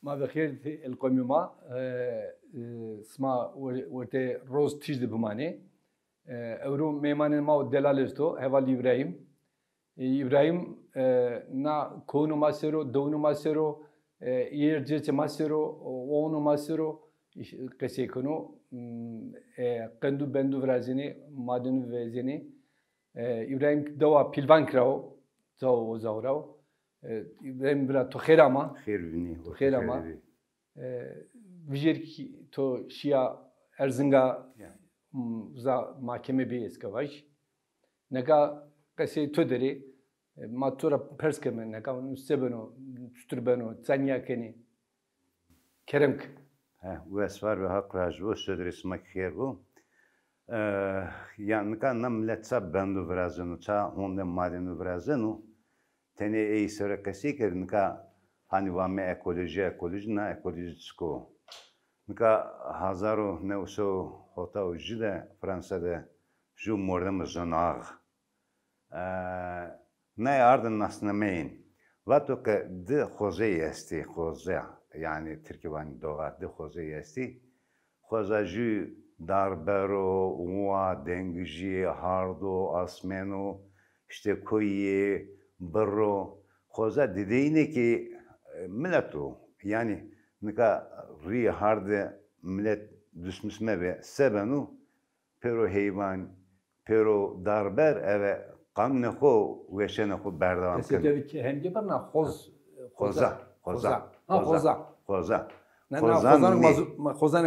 ما بخير القوميما اسمها ورته روز تيجي بماني اورو ميمان ما دلالستو هوالي İbrahim na konu masero, doğunu masero, yerce masero, onu masero, kese konu, kendu bendu vrazini, madenu vezini. İbrahim dava pilvan krao, zao zaurao. İbrahim bira toxerama, toxerama. Vijir ki to şia erzinga za mahkeme bir eskavaj. Nega kese to deri. Matura perskeme ne kavun sebeno tuturbeno tsanya keni keremk واسفار به حق راجو سدرس مکیر و yani kan milletsa bendu vrazenu ça honde madenu vrazenu tene ey sörekesi kernika hani vame ekoloji na ekolojitsko nika hazaro ne uso hota ujide Fransa'da ju mordem zanag ne ardın nasına meyin. Vato ki de xoze yesti xoze yani Türkiye'nin doğat de xoze yesti. Xoze ju darbero, uva, dengici, hardo, asmeno, işte koyi, bro. Xoze dediğine ki milletu yani nika ri harde millet düşmüşme ve sebenu pero heyvan, pero darber eve قانون خو ویشن خو بردام کنیم. کسی که هم که برنا خوزا. نه خوزان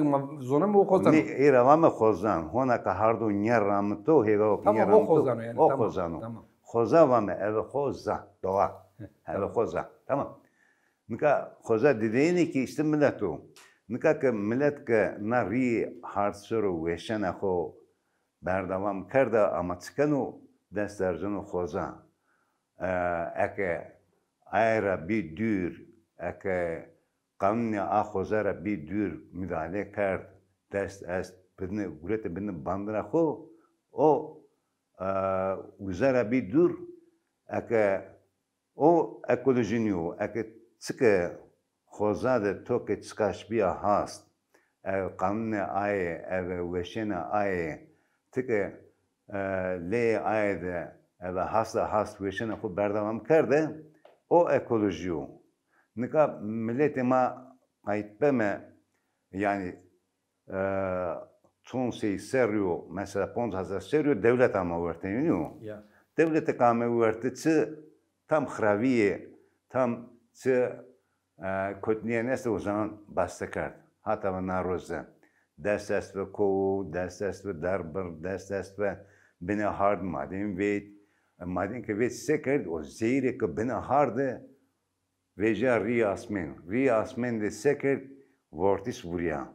زونه مو خوزان. نی ایروام خوزان. هونا که هر دو نیر رامتو هیگا و نیر رامتو. تمام خوزانو. خوزا وامه اول خوزا دوا. اول خوزا. تمام. نکا خوزا دیدینی که است ملتو. نکا که ملت که نری هر سرو ویشن خو بردام کرده اما چکنو دسترجن خوزا اکه ایرا بی دور اکه قانون آخوزا را بی دور müdahale کرد دست است بدن گوریت بدن باندرا خو او وزارا بی دور اکه او اکولوژینیو اکه چکه خوزا ده تو که چکاش بیا هاست قانون آیه وشن آیه تکه لی ayda ve hast veşene ku berdamam kerde o ekolojiyo. Nika milletime kayıtbeme yani çoğun şey seriyor mesela 50,000 seriyor devlet ama verteniyor. Devlete kame vertici tam xraviye tam çı kötüye neyse o zaman bastakar. Hatta naroze. Dest est ve kovu, dest est ve darber, dest est ve bine hard maden ki vet sekerd o zeyre ki bine harde veja riasmen de sekerd vortis vurya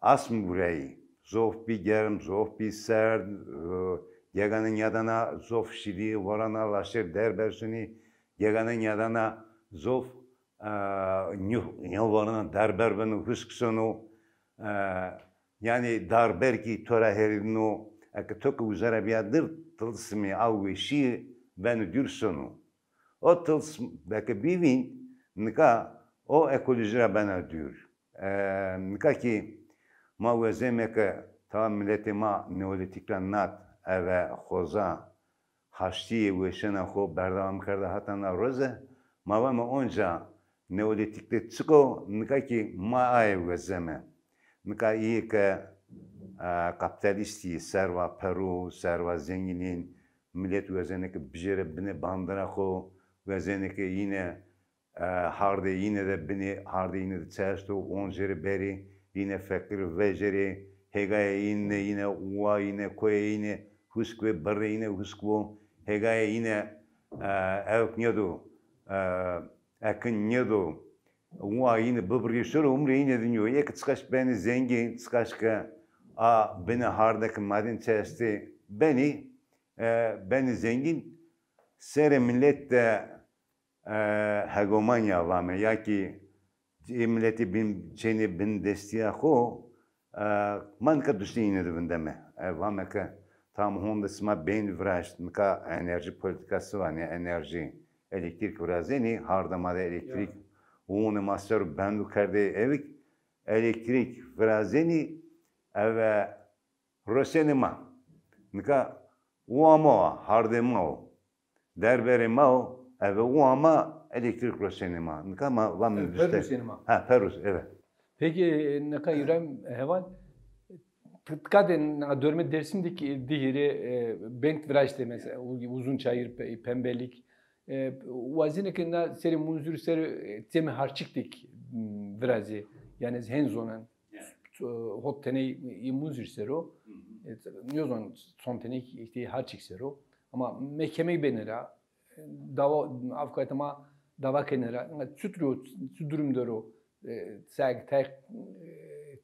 asm vurayı zof bir germ zof bir serd yaganın yadana zof şidi varana laşer derbersuni yaganın yadana zof varana derber benu husksonu yani darber ki tora herino eke toku uzara biadır tılsımı avveşi benu dürsonu o tılsım belki bivin nika o ekolojira bana dür nika ki ma vezeme ki tamam milleti ma neolitikran nat eve xoza haşti veşena xo berdam karda hatana roze ma ve onca neolitikte çıko nika ki ma ay vezeme nika iyi ki kapitalisti serva Peru serva zenginin millet vezene ki bijere bine bandıra xo vezene ki yine harde yine de bine harde yine de çesto onjeri beri yine fakir vejeri hegaya yine uva yine koye yine huskve barre yine huskvo hegaya yine evk nyedo ekin nyedo uva yine bıbrı şöyle umre yine dinliyor ek çıkaş beni zengin çıkaş ki beni hardaki madin çeşti beni zengin sere millet de hegemonya vame ya ki milleti bin destiya xo man ka düştü yine de bindeme vame ka tam honda sma beyin vraşt ka enerji politikası var ne enerji elektrik vrazeni hardamada elektrik Onu master bendu karde evik elektrik vrazeni eve rosenima. Nika uama hardema derbere mao eve uama elektrik rosenima. Nika ma vam Perus sinema. Ha Perus evet. Peki ne kadar İbrahim heval tıtkadın dörme dersimdeki dihiri benk virajte mesela uzun çayır pembelik vazine ki seri munzur seri temi harçıktik virazi yani henzonan hot tene munzur sero niyozon son tene işte harçık sero ama mehkeme benera dava avukatama dava kenara südürümdero sag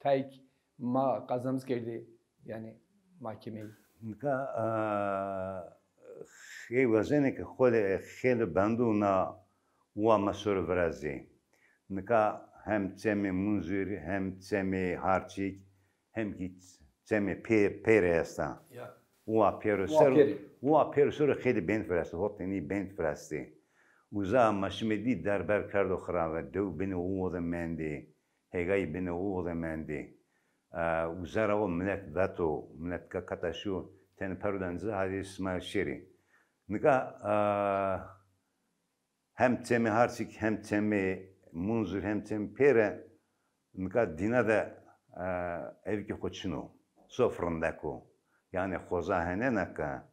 tek ma kazamız geldi yani mahkemeyi. Nika vazine ki xele bendu na uwa masur virazi. Nika hem temi munzur hem temi harçık hem ki temi pere asta. Uwa pere sor xele bent virasti hoteni bent virasti. Uza maşmedi derber kardo xrave dev beni uwa da mendi hegay beni uwa da mendi. Uzara o millet veto millet kataşu ten perudanzı hadi İsmail Şeri. Nika hem temi harçık hem temi munzur hem temi pere nika dina da evki koçunu sofrandako yani xoza hene naka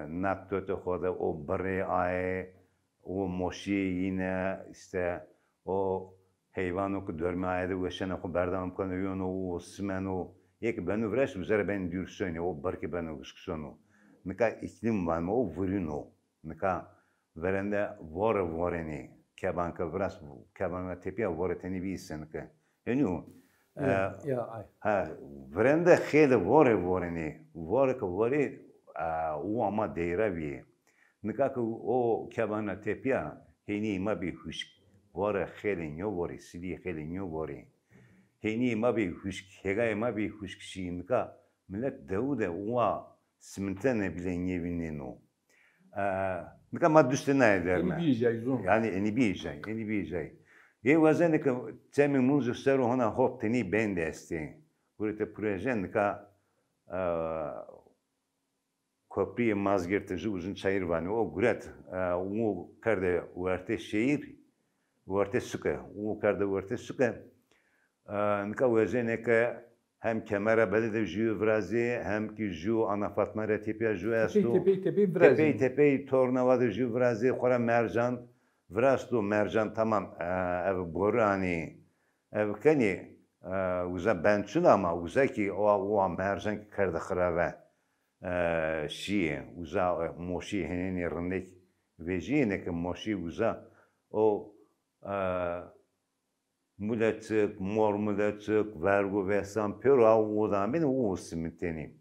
naktote xoda o bari ay o moşi yine işte o hayvanı ku dörme ayda veşene ku berdam kanı o simeno yek benu vreş üzere ben dürsöne o barki benu usksono nika iklim var mı o vurino nika verende vareni kebanka vras kebanka tepya vareteni bir senke yani o ha verende hele vareni vareni o ama deyravi nika o kebana tepya heni ma bir huş vara hele nyo vori sili hele nyo vori heni ma bir huş hegay ma bir huş kişi nika millet devde o simtene bile yevinino. Nika madüste ne ederme? Yani eni bir. Ye vazene ki temi munzu seru hona hot teni bende esti. Burite proje nika köprüye mazgirteci uzun çayır var. O guret o karde uarte şehir uarte suka. O karde uarte suka. Nika vazene ki hem kemera belede jü vrazi hem ki jü ana Fatma retipya jü estu tepe tornavada jü vrazi xora mercan vrastu mercan tamam ev borani ev kani uza bençun ama uza ki o mercan ki karda xrave şi uza moşi heneni rındek vejine ki moşi uza o Muletık, mor muletık, vergu vesan, pero avudan beni o simiteni.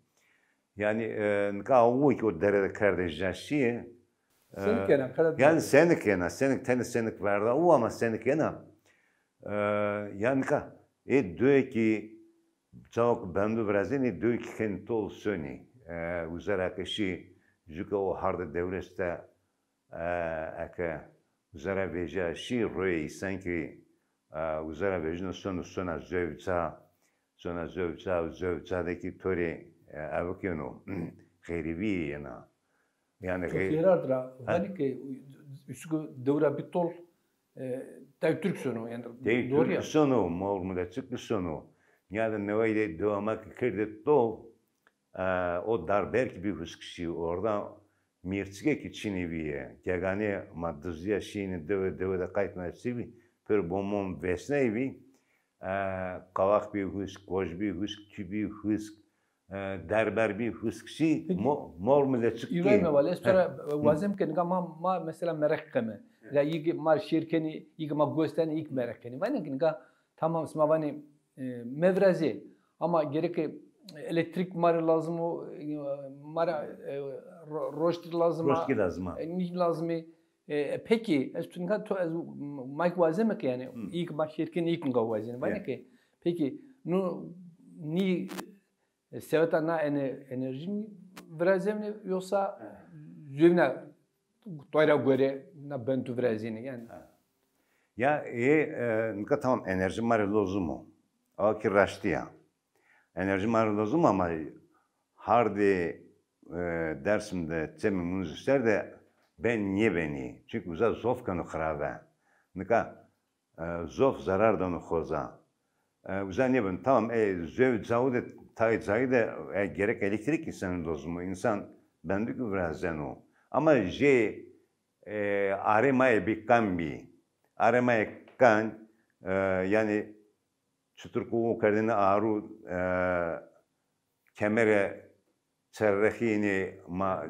Yani nika o ki o derede kardeşleşiye. Yani senik yana, senik verdi. O ama senik yana. Yani nika döy ki çok bendu brazeni döy ki kendi tol söni. Uzara kişi çünkü o harda devreste aka uzara veja şi roy sanki uzara vejno sona zövcadaki tori avukunu geribi yana yani Gerardra hani ki üskü devra bitol Türk sonu yani doğru ya sonu mormuda çıktı sonu yani ne öyle devamak kirdet to o darberk bir huskişi orada mirçge ki çiniviye kegane maddızya şiini deve de kaytma sivi per bomon vesnevi kavak bir husk, koş bir husk, tü bir husk, derber bir husk şi mor mu çıktı. İbrahim vali sonra vazem ki ma mesela merak keme. Ya ilk ma şirkeni ilk ma gösteren ilk merak keni. Vani ki tamam sma vani mevrazi ama gerek elektrik mar lazım o mar roşti lazım. Roşti lazım. Ne lazım? Peki, Mike vazeme ki yani ilk başlarken ilk nga vazene. Vani ki peki ni sevata na enerji vrazemne yoksa züvna toyra göre na bentu vrazene yani. Ya nka tamam enerji mare lozumu. O ki raştı ya. Enerji mare lozumu ama hardi dersimde cemi müzisler de ben niye beni? Çünkü uza zof kanı kharabe. Nka zof zarardan xoza. Uza niye ben? Tamam zöv zavud tay zayde gerek elektrik insanın lozumu. İnsan bendik biraz zeno. Ama aramaya bir kambi. Aramaya kan yani çuturku kardine aru kemere çerrehini ma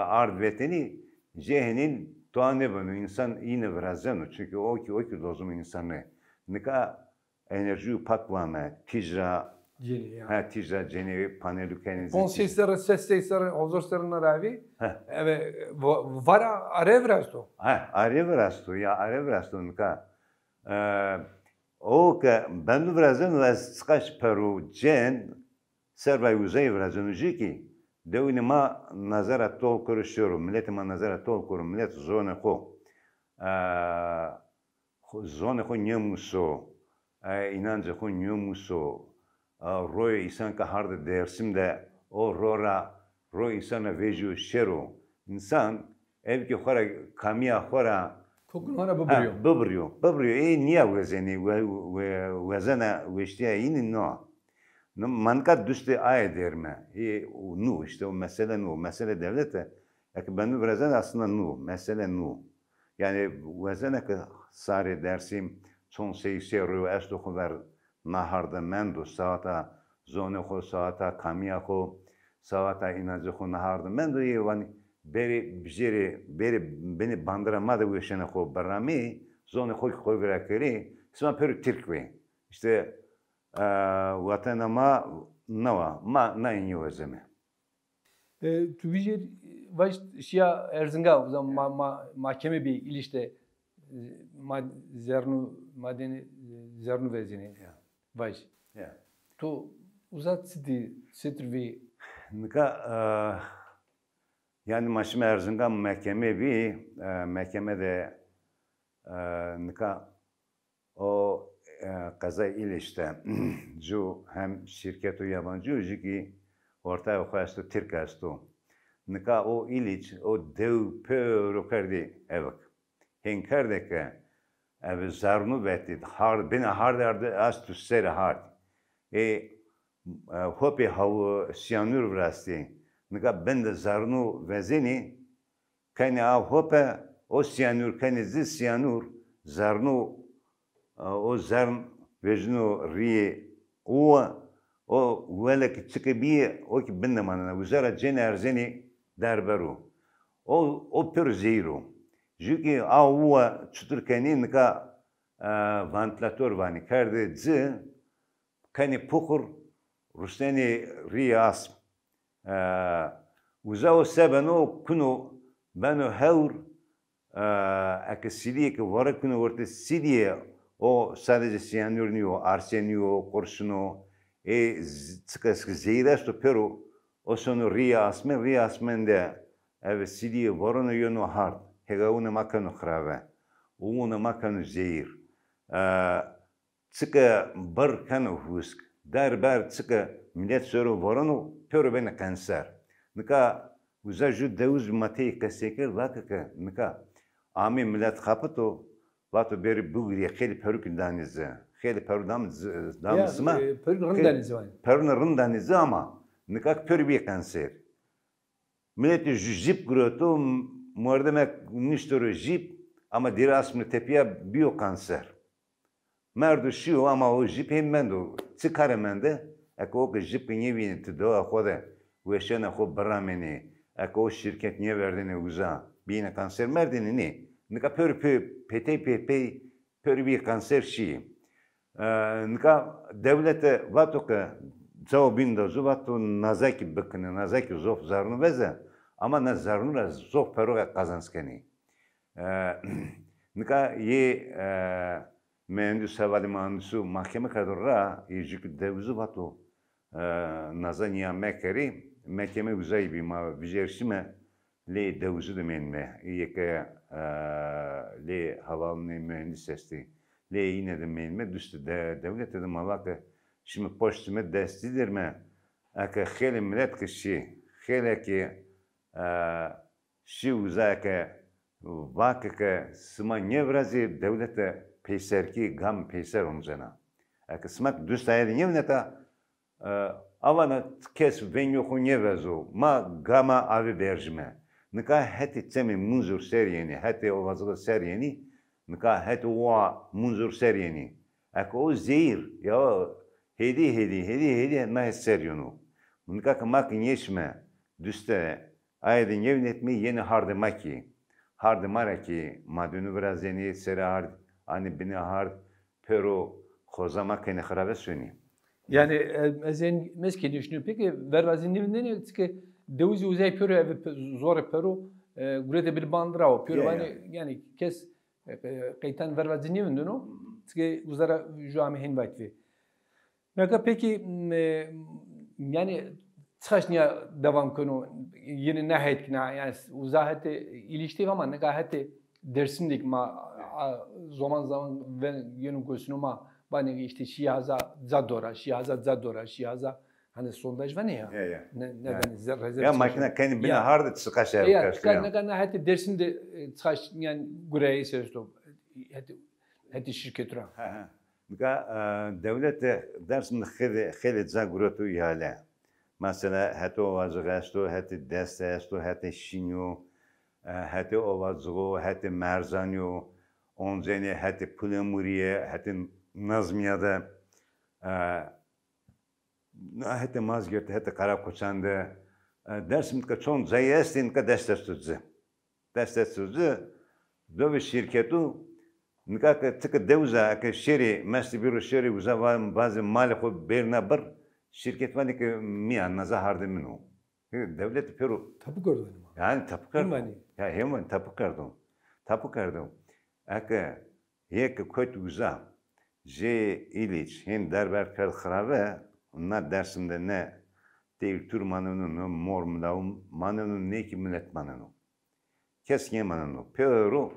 ard veteni cehinin tuane bunu insan yine birazdan çünkü o ki lozum insanı nika enerji paklama ticra ticra ceni panelu kendisi Pon sesleri ses sesleri huzur seslerine ravi var arevrasto arevrasto ya arevrasto nika o ki ben birazdan ve skaç peru cen servay uzay birazdan ki devini ma nazara tol konuşuyorum milleti ma nazara tol kurum millet zone xo nyemuso inancı xo nyemuso roy insan ka harda dersimde o roy insana veju şero insan ev ki xora kamiya xora kokunlara böbürüyor niye vezeni vezena veştiya yine no mankat düştü ay derme nu işte o mesele devlete yani ben birazdan aslında mesele yani vezene ki sari dersim son seyisiyor esto ver naharda mendo saata zone xo saata kamiya xo saata inancı xo naharda mendo yani beni bandıramadı bu işine xo barami zone xo verakeri sma per Türkve işte vatanama nava na inyo özeme. Tu bijer vaş şia Erzinga o zaman mahkeme bir ilişte madeni zernu vezini vaş. Tu uzat sidi setrvi. Nika yani maşme Erzinga mahkemede nika o kaza ilişte cu hem şirketu yabancı ki ortaya koyustu Türk astu. Nika o iliç o dev pör kardi evak. Henkerdeke ev zarnu vetti hard astu ser hard. Hopi havu siyanur vrasti. Nika ben de zarnu vezeni kani hope o siyanur kani ziz siyanur zarnu o zarn vejnu riye o velek çıkıbiye o ki ben de manana uzara cene erzeni derberu o pür zeyru çünkü çuturkeni nika ventilatör vani kardı zı kani pukur rusteni riyas uza o sebeno kunu beno hevr akısiliye ki varak kunu orta siliye o sadece siyanürnüyor, arseniyor, kurşunu çıkası zeyresto pero o sonu riya asmende ev siliye varonu yonu hard hega una makanu khrave una makanu zeyir çıka bar kanu husk dar çıka millet soru varonu pero bene kanser nika uzaju deuz matei kaseker vakaka nika ami millet kapıto vato beri bugriye kheli peruk danize kheli peruk damsma peruk danize var peruk danize ama nikak peruk kanser millet jip groto muardemek niştoro jip ama dirasmı tepiya biyo kanser merdu şiyo ama o jip hemmendo çıkaremende eko jip niye tido akoda veşene xo barameni eko şirket niye verdiğini uza bine kanser merdini ne nika pör bir kanser şi nika devlete vatoka zao binda vato nazaki bakını nazaki zof zarnu veze ama na zarnu zof peroga kazanskeni nika mühendis havali mühendisi mahkeme kadar yecik devzu vato nazanya mekeri mekeme uzay bir ma vijersime لی دوزد منمه یک لی havalını mühendis esti لی yine de منمه دوست devlet de malak şimdi poştume destidir mi? Aka xeli millet kişi xeli ki şi uzak vakık sıma nevrazi devlete peyser ki gam peyser omzana. Aka sımak düst ayedin yevneta avana kes venyo kunyevezo ma gama avi berjme. Nika heti temi munzur seryeni heti ovazılı seryeni nika heti oğa munzur seryeni. Aka o zehir ya hedi ma seryonu. Nika kamak yeşme düste ayedin yevnetmi yeni hardemaki. Hardemaraki madunu biraz yeni seri hard ani bine hard pero kozama kene kharabe suni. Yani mesela meski düşünüyor peki vervazin nevinden ne ki devuzi uzay pörü ev zor pörü gurete bir bandıra o pörü yani kes kaytan vervazin nevinden o ki uzara juami hinvatvi. Peki yani çıkaşnia devam konu yeni nehayet kina yani uzahete ilişti ama nehayete dersimdik ma zaman ve yeni gözünüma bani işte şihaza zadora hani sondaj var ne ya? Neden rezerv? Ya makine kendi bina hardı çıkaş ev kaçtı. Ya ne hatta dersimde çıkaş yani gureye sözlü hadi şirketura. Mika devlet dersimde xeli zagurotu ihale. Mesela hati ovazıgastu, hati destestu, hati şinyo, hati ovazıgo, hati merzanyo, onzeni hati pulemuriye, hati nazmiyada, hati mazgirti, hati karakoçandı. Dersimde çoğun zayestin ka destestudzu. Destestudzu, dövi şirketu, nika tıkı devza, ki şeri, mesli biru şeri uza bazı malikü berna bir, şirket var ki mi anlaza hardemino. Devlet peru. Tapu kardın mı? Yani tapu kardın. Ya hemen tapu kardın. Tapu kardın. Aka yek kötü uza. Je iliç hem derber kal xarave. Onlar dersimde ne değil tür manunu mor manunu ne ki millet manunu. Kesin manunu. Peru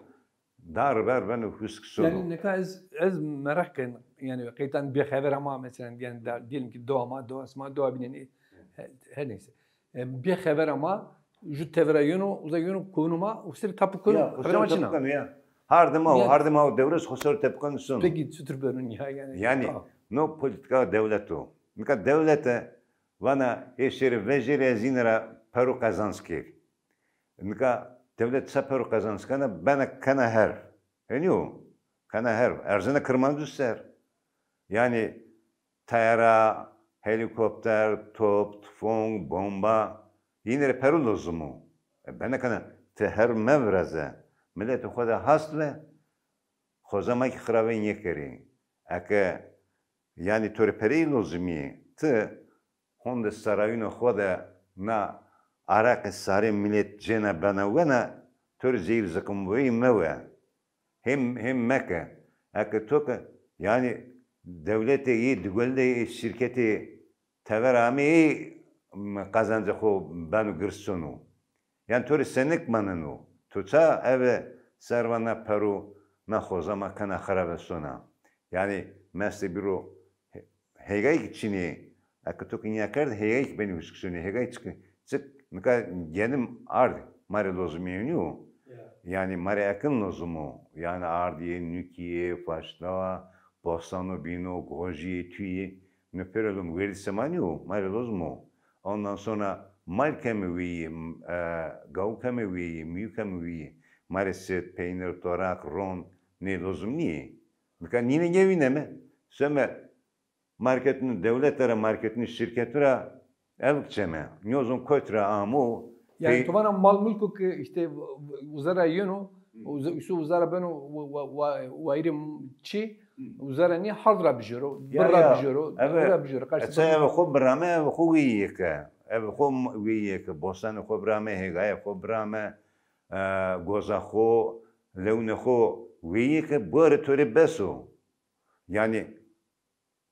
darber ben husksun. Yani ne kadar az merak yani kayıtan bir haber ama mesela yani diyelim ki doğa bineni her neyse. Bir haber ama ju tevra yonu uzayonu konuma usir tapu konu haber maçına. Ya. Hardema devlet hosor tepkan sun. Peki sütür bölün ya yani. Yani no politika devletu. Mika devlete vana eşeri vejeri zinera peru kazanski. Mika devlet saperu kazanskana bana kana her. Eniyor. Kana her. Erzene kırman düşser. Yani tayara, helikopter, top, tüfong, bomba. Yine peru lozumu. Bana kana teher mevraze. Millet o kadar hastle. Kozamaki xraven yekeri. Aka yani törperi lozumi. Tı honda sarayını khoda na arak sare millet cena bana vena tör zehir zakım ve meve. Hem Mekke. Aka toka yani devlete iyi, dugelde şirketi teverami kazancı ko banu gırsonu. Yani tör senek manunu. Tuça eve servana peru na xozama kana xarabe sona. Yani mesle biro hegay çini aka tokin yakar hegay beni huskuni hegay çık nika yenim ard mare lozumiyonu. Yani mare akın lozumu. Yani ardiye nükiye faşla postano bino goji tüye nöperelum verisemanyo mare lozumu. Ondan sonra mal kemevi, gav kemevi, miyu kemevi, mareset, peynir, torak, ron, ne lozum niye? Mika nine gevine mi? Söme marketini, devletlere marketini, şirketlere evkçeme. Nyozun koytra amu. Yani tuvana mal mülkü ki işte uzara yonu, uzara beno vayrim çi, uzara ni haldra bijoro, barra bijoro, barra bijoro. Etse ev xo brame ev xo viyeke. Ev xo viyeke. Bostan xo brame hegay xo brame goza xo levne xo viyeke böyle töre beso. Yani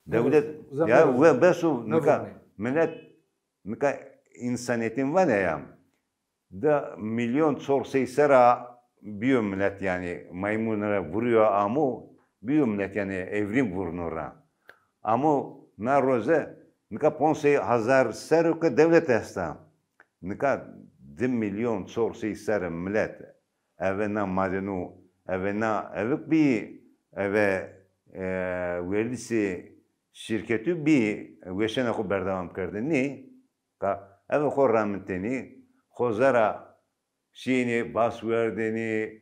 devlet ya ve beso nika millet nika insaniyetin var ya da milyon çorseyisera bir millet yani maymunlara vuruyor ama bir millet yani evrim vurunura. Ama na roze nika 15,000 seruka devlet esta. Nika 2 milyon çorseyisera millet evena madenu evena evik bir eve verdisi şirketi bir veşene ko berdavam kardı. Ne? Ka eve ko rahmetini Khozara şini bas verdini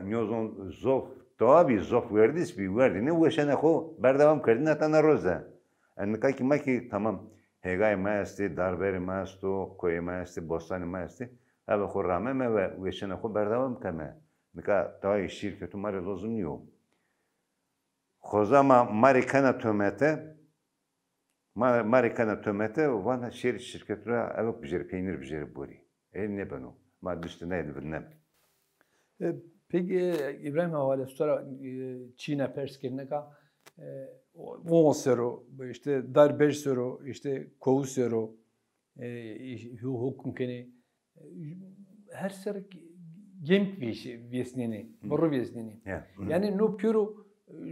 nyozon zof tabi zof verdis bir verdini veşene ko berdavam kardı natana roza. Anka ki maki tamam hegay maesti darber maesto koy maesti bostan maesti eve ko rahme ve veşene ko berdavam kame. Nika tabi şirketi mare lozum yok. Khozama marikana tömete vana şirketine evok bijeri peynir bijeri bori. Ne banu. Ma düştü neydi bilmem. Peki İbrahim havale sonra Çin'e perskirine ka 10 sero işte dar 5 sero işte kovu sero hukum keni her ser gemk vesneni boru vesneni. Yani no puro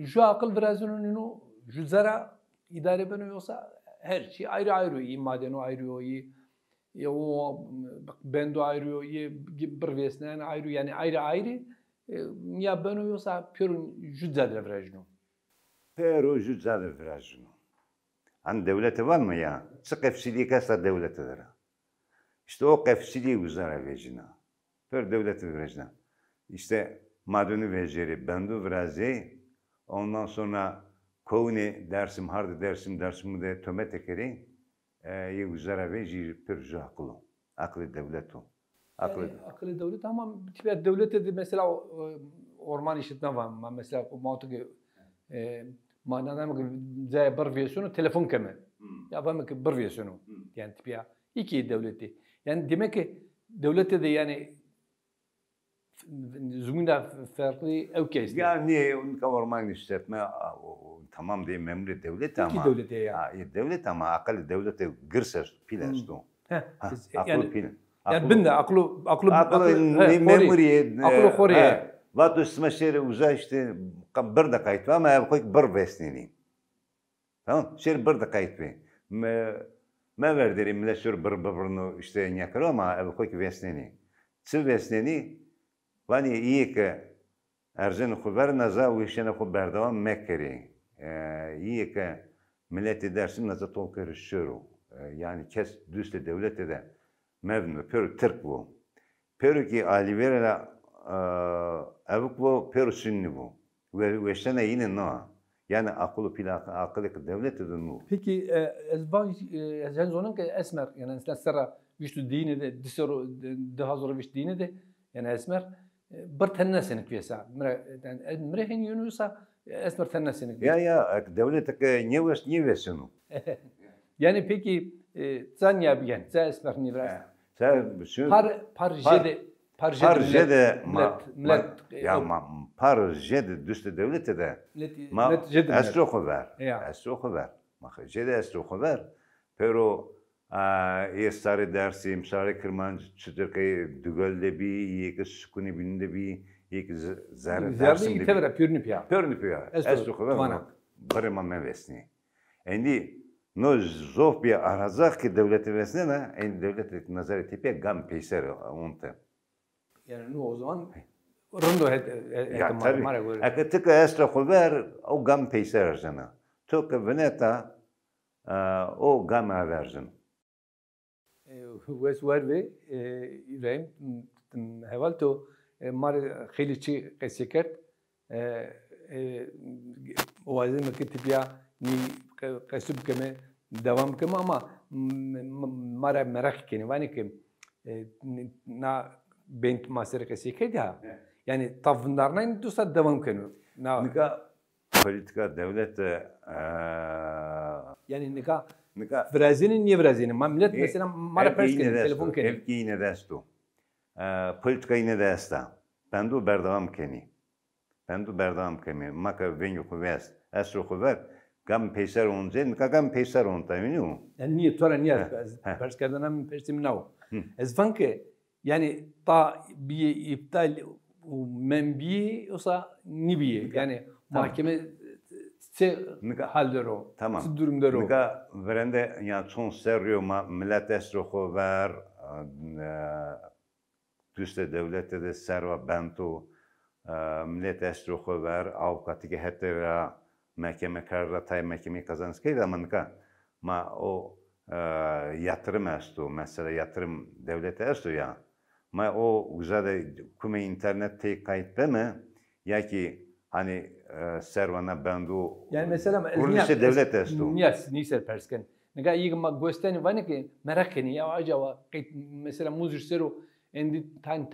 şu akıl birazını no şu zara idare beniyorsa her şey ayrı ayrı iyi madeni ayrı iyi ya o bendo ayrı iyi bir vesnen ayrı yani ayrı ayrı ya beniyorsa puro şu zara birazını. Pero şu zara birazını. An devleti var mı ya? Sık efsiliği kasa devletidir. İşte o efsiliği uzara vecina. Per devleti vecina. İşte madeni veceri bendo verazi. Ondan sonra kovni dersim hardı dersim de tömet ekeri uzara veciri per akıllı. Akıllı devlet o. Akıllı devlet ama tipe devlette de mesela orman işletme var. Mesela o mantığı manada mı zay bir versiyonu telefon keme. Ya var mı ki bir versiyonu. Yani tipe iki devleti. Yani demek ki devlette de yani zümrüt farklı evkeydi. Yani orman işletme tamam diye memur devlet ama. İki devlet ya. Devlet ama akıllı devlete girses pilesto. Yani pilin. Yani ben de aklı memuriye. Aklı Kore'ye. Vatı smaşeri uza işte bir dakika itva ama ev koyk bir vesneni. Tamam? Şer bir dakika itva. Me verdirim millet şur bir işte nyakaro ama ev koyk vesneni. Çıl vesneni vani iyi ki erzin kuber naza uyuşene kuber devam mekeri. İyi ki milleti dersim naza tolkeri şuru. Yani kes düzle devlete de mevnu peru Türk bu. Peru ki aliverela evuk bu peru sünni bu. Ve şene yine no. Yani akıllı plaka akıllı devlet de no. Peki ezben zonun ki esmer yani mesela sıra viştu dini de disoro daha zor viş dini de yani esmer bir tane senek vesa. Mre hen yunusa esmer tane senek. Ya devlet ki ne vesunu. Yani peki sen ya bilen sen esmer ne biraz. Sen şu Parjede millet ya parjede düştü devlete de estrokover. Jede estrokover. Pero sarı dersim, sarı kırmancı çıtırkayı dügölde bir, yeki sükuni binde bir, yeki zarı dersim de bir. Pörnüpya. Estrokover. Barıma mevesni. Endi no zof bir arazak ki devleti vesne na, en devleti nazarı tipe gam peyser onte. Yani ne o zaman rondo ya tabii. Akatık estrokover o gam peyser jana. Tok veneta o gam averzin. Wes verve İbrahim hevalto mar khiliçi qesikert o azim kitibya ni qesib keme devam keme ama mara merak keni vani ki na bent maser qesikert ya yani tavınlarına tusa devam keni nika politika devlet yani nika Vrazinin niye Vrazinin? Millet mesela mara perskeni telefon keni. Evki yine destu. Politika yine desta. Pendu berdavam keni. Pendu berdavam keni. Maka venyu kuvves. Esru kuver. Gam peyser once. Nika gam peyser onta. Yani niye? Tora niye? Perskerden hem persim nav. Ez vanke yani ta bir iptal menbiye olsa nibiye yani mahkeme halder o. Tamam. Durumda o. Nika verende yani son seriyo millet esroho ver tüste devlette de serva bento millet esroho ver avukatı ki hetera mahkeme kararı tay mahkemeyi kazanız keydi ama nika ma o yatırım estu mesela yatırım devlete estu ya ma o uzada kume internet te kayıt mi ya ki hani servana bendu Yani mesela kuruluşu devlet estu. Niyse persken. Nega iyi ma gösteren var ki merak ediyor ya acaba mesela muzur sero endi tan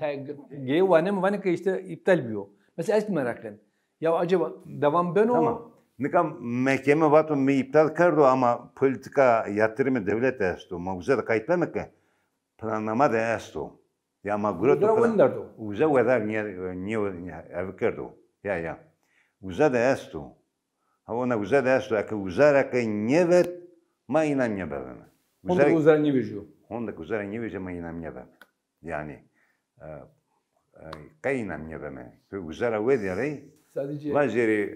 ge var ne var ki işte iptal biyo. Mesela eski merak ediyorum. Ya acaba devam ben o. Tamam. Nika mahkeme vatun mi iptal kardo ama politika yatırımı devlet estu. Ma uzada kayıt mi ki planlama da estu. Ya ma Uzara oyunlardı. Uza vedar niye ev kardo. Ya. Uzada estu. Ha ona uzada estu. Akı uzara ki niye ma inan niye beveme. Uzara niye veriyor? Onda uzara niye veriyor ma inan niye beveme. Yani kayınan niye beveme. Uzara vedari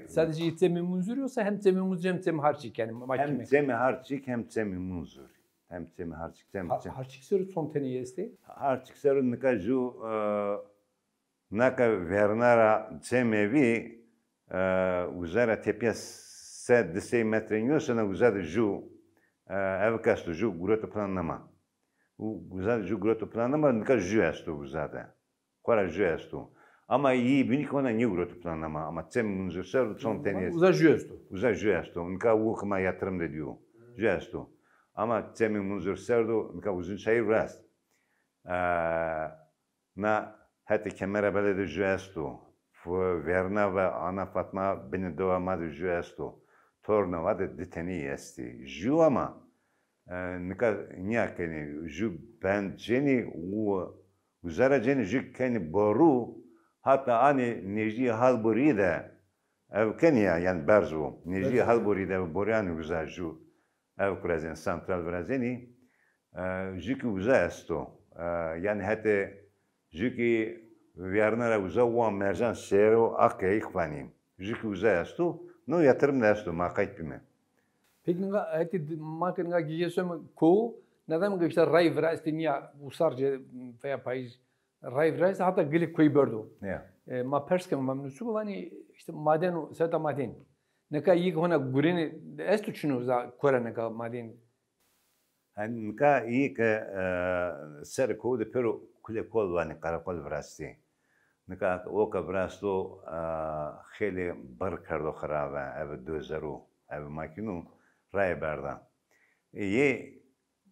Sadece temi muzur yoksa hem temi muzur hem temi harçık yani mahkeme. Hem temi harçık hem temi muzur. Hem temi harçık hem harçık sürü son teni yesti. Harçık sürü nika ju naka vernara temevi uzara tepya se desey metre niyosana uzara ju evkastu ju gurotu planlama. Uzara ju gurotu planlama nika ju estu uzara. Kora ju estu. Ama iyi binik ona niye gurotu planlama ama temi muzur sürü son teni yesti. Uzar ju estu. Uzar ju estu. Nika ukma yatırım da diyor. Ju estu. Ama temi muzur serdu nika uzun çayır rast. Na heti kemera beledi ju estu. Verna ve Ana Fatma beni doğamadı ju estu. Torna vadı diteni esti. Ju ama nika niyakeni ju ben ceni uzara ceni ju keni boru hatta ani neji halburi de ev kenya yani berzu neji halburi de borani uzar ju ev kurazin santral vrazeni ju ki uza estu. Yani hete ju ki vernara uza uan mercan sero akke ikvanim. Ju ki uza estu. No yatırım da estu ma kayıt bime. Peki nga heti market nga giyesem ko neden nga işte ray vrasti niya usarca veya payız ray vrasti hatta gelip koy berdo. Ma perskem mamnusu vani işte maden seta maden. Neka iyi hona gurene estu çunu za kora neka maden. Nika iyi ki ser ko de pero kule kol vani karakol vrasti. Nika o ka vrasto خیلی بر کرد و خرابه ev dözero ev makinu ray berda.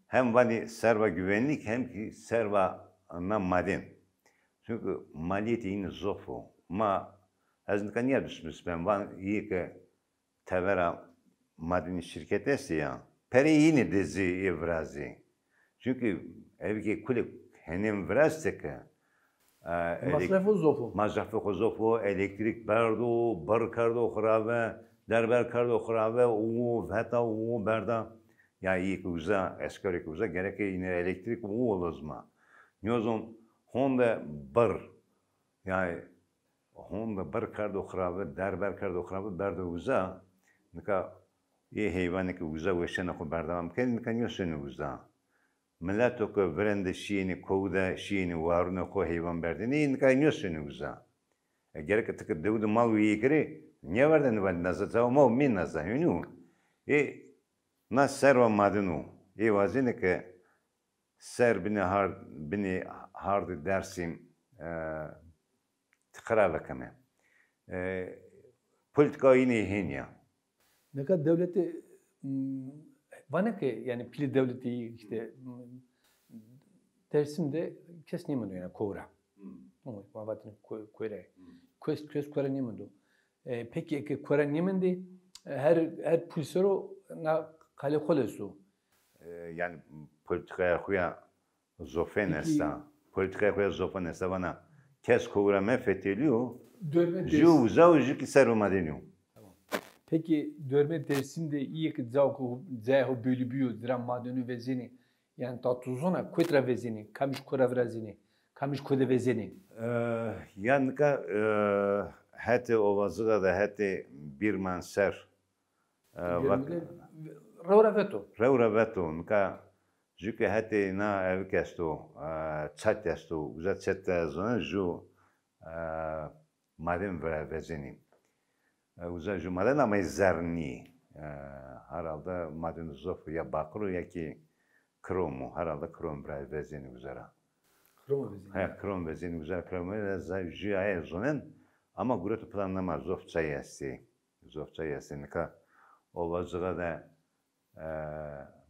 Hem vani serva güvenlik hem ki serva na maden. Çünkü maliyeti yine zofu. Ma az nika niye düşmüş ben van iyi ki tevera madeni şirket esti ya. Peri yine dizi evrazi. Çünkü ev ki kule henem vrasti ki Masrafı zofu. Masrafı zofu, elektrik berdu, bar kardo kharabe, derber kardo kharabe, o hatta o berda. Ya iyi ki uza, eskeri ki uza gerek yine elektrik o olazma. Niyozum Honda bar, yani Honda bar kardo kharabe, derber kardo kharabe berda uza. Nika iyi hayvanı ki uza ve şena ko berdam kendi nika niyosunu uza. Millet ko verende şiini kovuda şiini varuna ko hayvan berdini nika niyosunu uza. Gerek tıkı devdu mal uyikri niye verdin ben nazata ama min nazayunu. Nas serva madenu. Vazine ki ser bini hard dersim tıkara vakame. Politika yine hinya. Ne kadar devleti bana ki yani pili devleti işte Dersim'de kes niye yani kora. Mavatın kora. Kes kora niye peki ki kora niye her pulsero na kale kolesu. Yani politikaya kuya zofenesta. Politikaya kuya zofenesta bana kes kora me fetheliyor. Ju uza ki seruma deniyor. Peki dörme Dersim'de iyi ki zaho bölü büyü dram madeni vezini yani tatuzona kutra vezini kamış kura vrazini kamış kode vezeni. Yani ka hati ovazıga da hati bir man ser Ravra veto. revra veto ka çünkü hati na ev kesto çat kesto uzat çat zona ju madem vezeni uzat ju madem ama zerni herhalde madem zof ya bakru ya ki kromu herhalde krom vezeni uzara. Roma vezeni. Ha, krom vezeni uzara krom vezeni ju ay zonen ama guretu planlama zof çayesti. Zof çayesti nika ovazıga da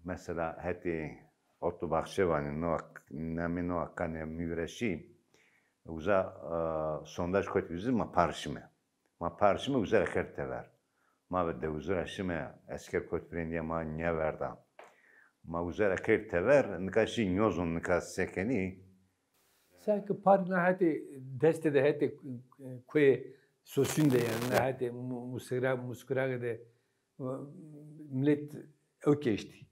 mesela hati orta bahçevani nami noakane müreşi uza sondaj koytuzu ma parşime uza rekertever ma ve de uza şime esker koytrendiye ma ne verda ma uza rekertever nikaşi nyozun nikas sekeni Sanki parna hadi deste de hadi koy sosünde yani hadi muskura de millet ökeşti.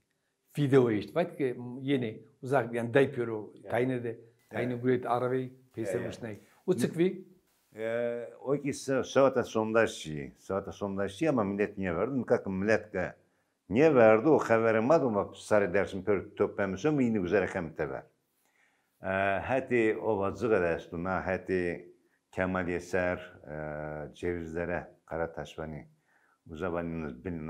Video işte. Bak ki yeni uzak yani daypıyor kaynede kayne guret arabayı pesemiş ne. O çıkvi. o ki savata sondajı ama millet niye verdi? Nikak millet ke niye verdi o haberi madı ama sarı dersim per toplamışım yine güzel kemtever. Hadi o vazıga destuna hadi Kemal Yeser cevizlere Karataşvani uzavani bin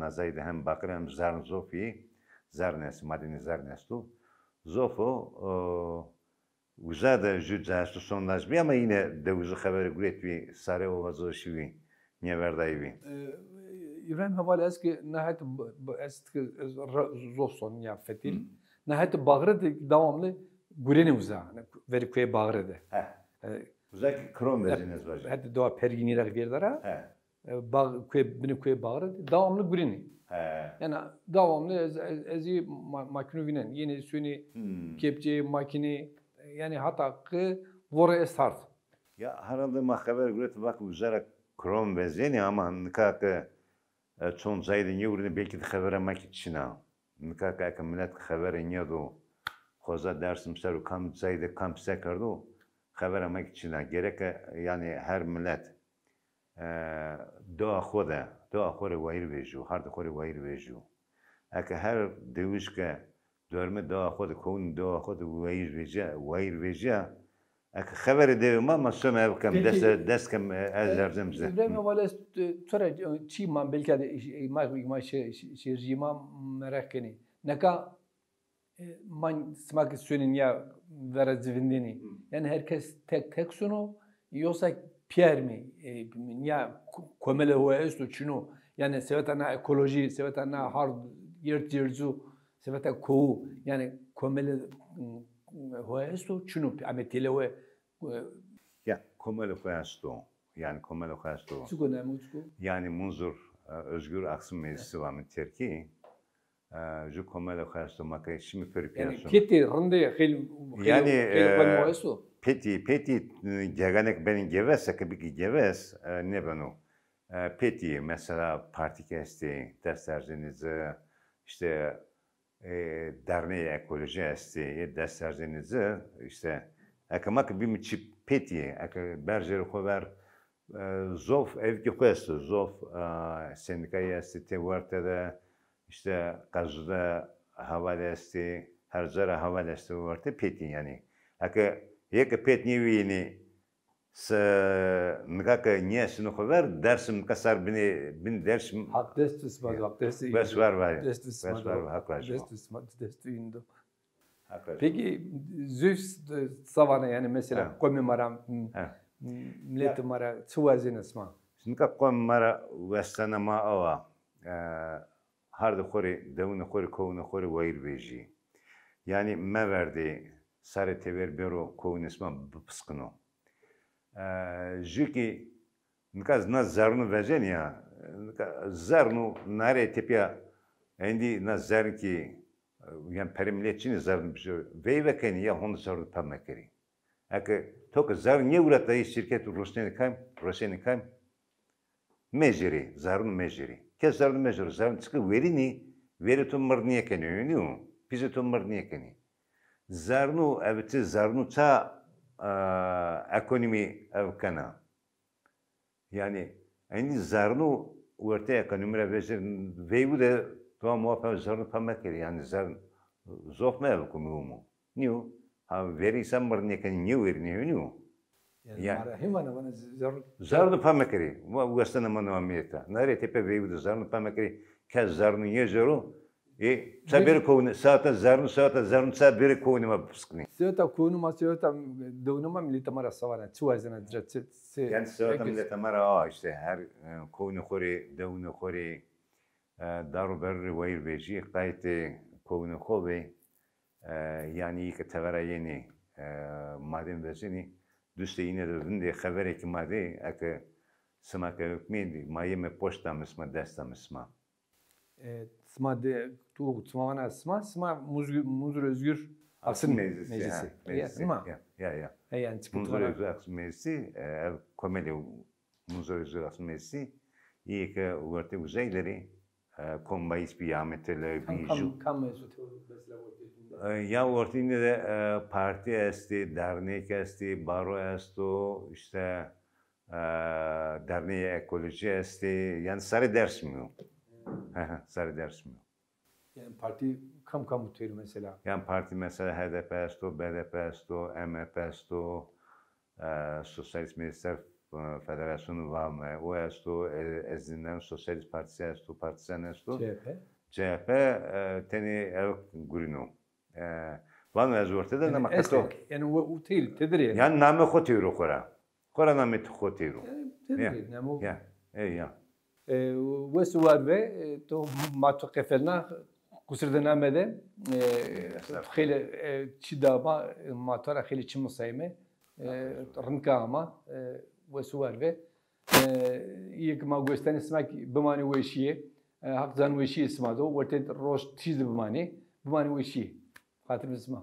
nazaydı hem bakır hem zarn zofi zarnes madeni zarnestu zofo uzada jüdzastu sondaj bir ama yine de uzun haberi güretvi sare o vazı şivi niye verdayvi. İbrahim havale eski nihayet eski zofson ya fetil nihayet bağırı devamlı gureni uza veri koy bağırı de. Uzak krom veziniz var. Hadi doğa perginire bir dara. Bağ koy bağırı devamlı gureni. Yani devamlı ezi makine vinen yeni suni kepçe makine yani hatta ki vora estart. Ya herhalde mahkemer güret bak uzara krom vezeni ama nikak çon zaydın yurunu belki de habere makit nikak millet habere niyedu koza dersim seru kam zaydı kam sekardu habere makit gerek yani her millet doğa khoda vayir veju har khoda vayir veju aka her devişke dörme doğa khoda kovun doğa khoda vayir veja aka habere devma ma söme kam dest kam azrzemze İbrahim havale sonra çi man belki de ma şirji ma merakeni neka man smak sönin ya vera zivindini yani herkes tek sunu yoksa Pierre mi ya komele o esto çino yani sevetana ekoloji sevetana hard yerzu seveta ko yani komele o esto çino ametile o ya komele o yani komele o esto çuko mutku yani Munzur Özgür Aksın Meclisi var mı Türkiye ju komele o esto makay şimdi peripiyasyon yani kiti rende khil yani Peti geganek benim gevesse ki geves ne banu Peti mesela parti kesti derslerinizi işte derneği ekoloji esti derslerinizi işte akamak bir miçip Peti berjeri kover zof evki koestu zof sendikayı esti tevartede işte kazuda havale esti her zara havale esti vartı Peti yani Yek pet nivini s nikak niye şunu kover dersim kasar bin dersim hak destus var hak destu bes var destus var hak var destu indo hak var peki Zeus savana yani mesela komemara millet mara çuvazin isma şimdi ka komara westana ma ava harda khori devun khori kovun khori vayir veji yani me verdi Sare tever bero kovnisma pıskıno. Jüki nikaz na zarnu vezen ya zarnu nare tepya endi na zarn ki yani perimletçini zarnu bizo veyvekeni ya hon zarnu pamekeri. Ake tok zarn niye uğratayı şirket Ruseni kaym meceri zarnu meceri. Kes zarnu meceri zarnu çıkı verini veri tumar niye keni yönü pizi tumar niye keni. زرنو أبتي زرنو تا ekonomi evkana. Yani aynı zarnu ortaya ekonomi revezir ve bu da tamam muhafaza zarnu pamakeri yani zarn zof me evkumu. Niu ha veri samar ne kan niu niu. Yani hemen bana zarnu pamakeri. Bu aslında manamiyeta. Nare tepe ve bu da zarnu pamakeri kaz zarnu yezero. Sabir konu saata zarnu sabir konu ma pskni. سيوتا كونو ما سيوتا دونما ملي تمر الصوانة توازن درت Yani saata millet amara işte her konu khori donu khori daru berri vayir beji qayte konu khobe yani ilk tevara yeni maden vezini düşte yine de vinde habere ki made ak smaka hükmedi mayeme poşta misma desta misma. Sma de tu sma sma muzur özgür Aksın meclisi. Ya. Yani Muzur özgür aksın meclisi, komedi muzur özgür aksın meclisi. İyi ki orta uzayları kombayis bir yametler bir ju. Kam mevcut mesela Ya ortaya de parti esti, dernek esti, baro esti, işte derneğe ekoloji esti. Yani sarı ders mi o? Sarı ders mi o? Yani parti kam tutuyor mesela. Yani parti mesela HDP esto, BDP esto, MHP esto, Sosyalist Milletler Federasyonu var mı? O esto, ezinden Sosyalist Partisi esto, Partizan esto. CHP teni ev gurino. Var mı ez ortada ama kato. Yani o değil, tedri. Yani name xotiru kora. Kora name xotiru. Tedri, namo. Ya. وسوار به تو ما توقفنا قصر نامده خیلی چی داما ما ترى خیلی چی مسایمه رنکا ama وسوار به یک ما گوستن اسمك بمانی وشیه حق زن وشیه اسمه دو ورته روش چیز بمانی وشیه خاطر اسمه